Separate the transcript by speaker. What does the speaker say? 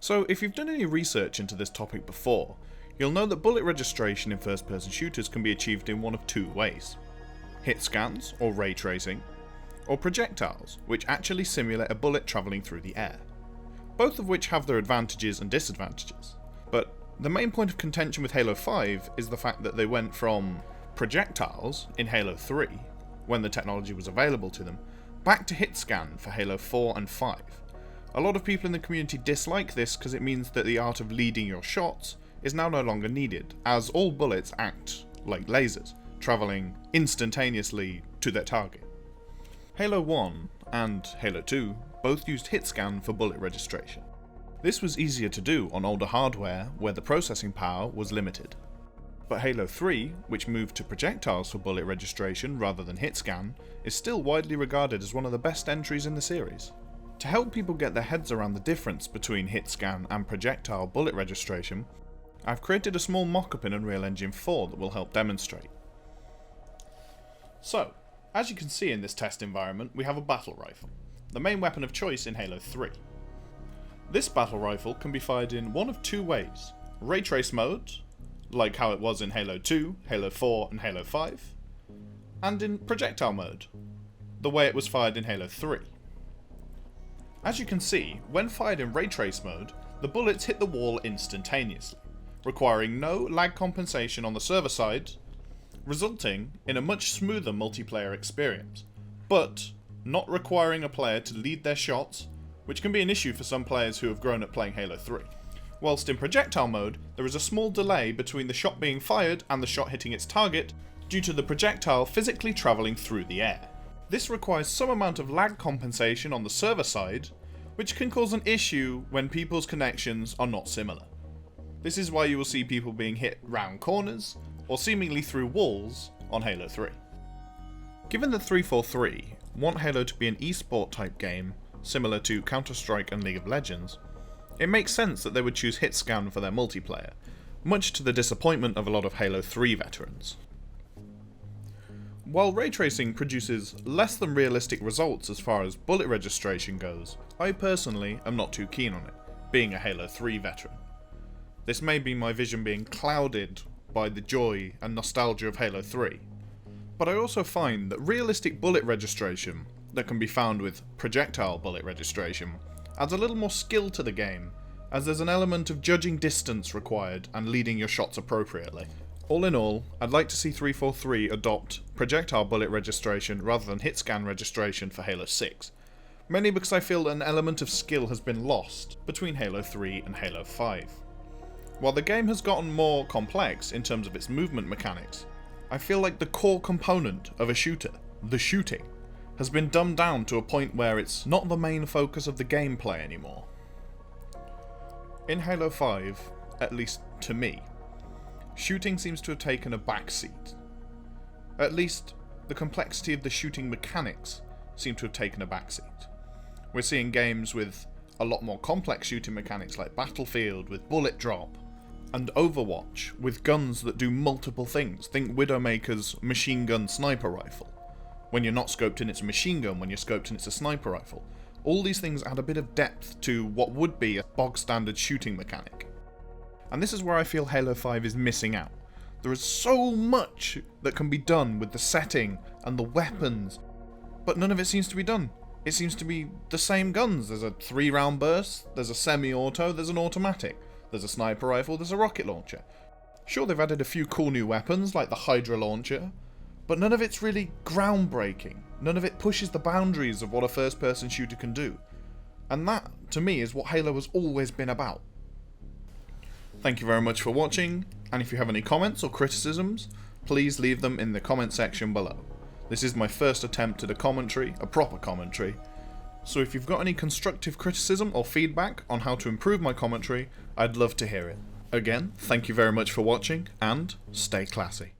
Speaker 1: So if you've done any research into this topic before, you'll know that bullet registration in first-person shooters can be achieved in one of two ways: hit scans, or ray tracing, or projectiles, which actually simulate a bullet travelling through the air. Both of which have their advantages and disadvantages, but the main point of contention with Halo 5 is the fact that they went from projectiles in Halo 3, when the technology was available to them, back to hit scan for Halo 4 and 5. A lot of people in the community dislike this because it means that the art of leading your shots is now no longer needed, as all bullets act like lasers, travelling instantaneously to their target. Halo 1 and Halo 2 both used hit scan for bullet registration. This was easier to do on older hardware where the processing power was limited. But Halo 3, which moved to projectiles for bullet registration rather than hit scan, is still widely regarded as one of the best entries in the series. To help people get their heads around the difference between hit scan and projectile bullet registration, I've created a small mock-up in Unreal Engine 4 that will help demonstrate. So, as you can see in this test environment, we have a battle rifle, the main weapon of choice in Halo 3. This battle rifle can be fired in one of two ways: ray trace mode, like how it was in Halo 2, Halo 4 and Halo 5, and in projectile mode, the way it was fired in Halo 3. As you can see, when fired in ray trace mode, the bullets hit the wall instantaneously, requiring no lag compensation on the server side, resulting in a much smoother multiplayer experience, but not requiring a player to lead their shots, which can be an issue for some players who have grown up playing Halo 3. Whilst in projectile mode, there is a small delay between the shot being fired and the shot hitting its target due to the projectile physically travelling through the air. This requires some amount of lag compensation on the server side, which can cause an issue when people's connections are not similar. This is why you will see people being hit round corners, or seemingly through walls, on Halo 3. Given that 343 want Halo to be an esport type game, similar to Counter-Strike and League of Legends, it makes sense that they would choose hit scan for their multiplayer, much to the disappointment of a lot of Halo 3 veterans. While ray tracing produces less than realistic results as far as bullet registration goes, I personally am not too keen on it, being a Halo 3 veteran. This may be my vision being clouded by the joy and nostalgia of Halo 3, but I also find that realistic bullet registration that can be found with projectile bullet registration adds a little more skill to the game, as there's an element of judging distance required and leading your shots appropriately. All in all, I'd like to see 343 adopt projectile bullet registration rather than hit scan registration for Halo 6, mainly because I feel an element of skill has been lost between Halo 3 and Halo 5. While the game has gotten more complex in terms of its movement mechanics, I feel like the core component of a shooter, the shooting, has been dumbed down to a point where it's not the main focus of the gameplay anymore. In Halo 5, at least to me, shooting seems to have taken a backseat. At least, the complexity of the shooting mechanics seem to have taken a backseat. We're seeing games with a lot more complex shooting mechanics like Battlefield with bullet drop, and Overwatch with guns that do multiple things. Think Widowmaker's machine gun sniper rifle. When you're not scoped in, it's a machine gun. When you're scoped in, it's a sniper rifle. All these things add a bit of depth to what would be a bog standard shooting mechanic. And this is where I feel Halo 5 is missing out. There is so much that can be done with the setting and the weapons, but none of it seems to be done. It seems to be the same guns. There's a 3-round burst, there's a semi-auto, there's an automatic, there's a sniper rifle, there's a rocket launcher. Sure, they've added a few cool new weapons like the Hydra launcher, but none of it's really groundbreaking. None of it pushes the boundaries of what a first-person shooter can do. And that, to me, is what Halo has always been about. Thank you very much for watching, and if you have any comments or criticisms, please leave them in the comment section below. This is my first attempt at a commentary, a proper commentary, so if you've got any constructive criticism or feedback on how to improve my commentary, I'd love to hear it. Again, thank you very much for watching, and stay classy.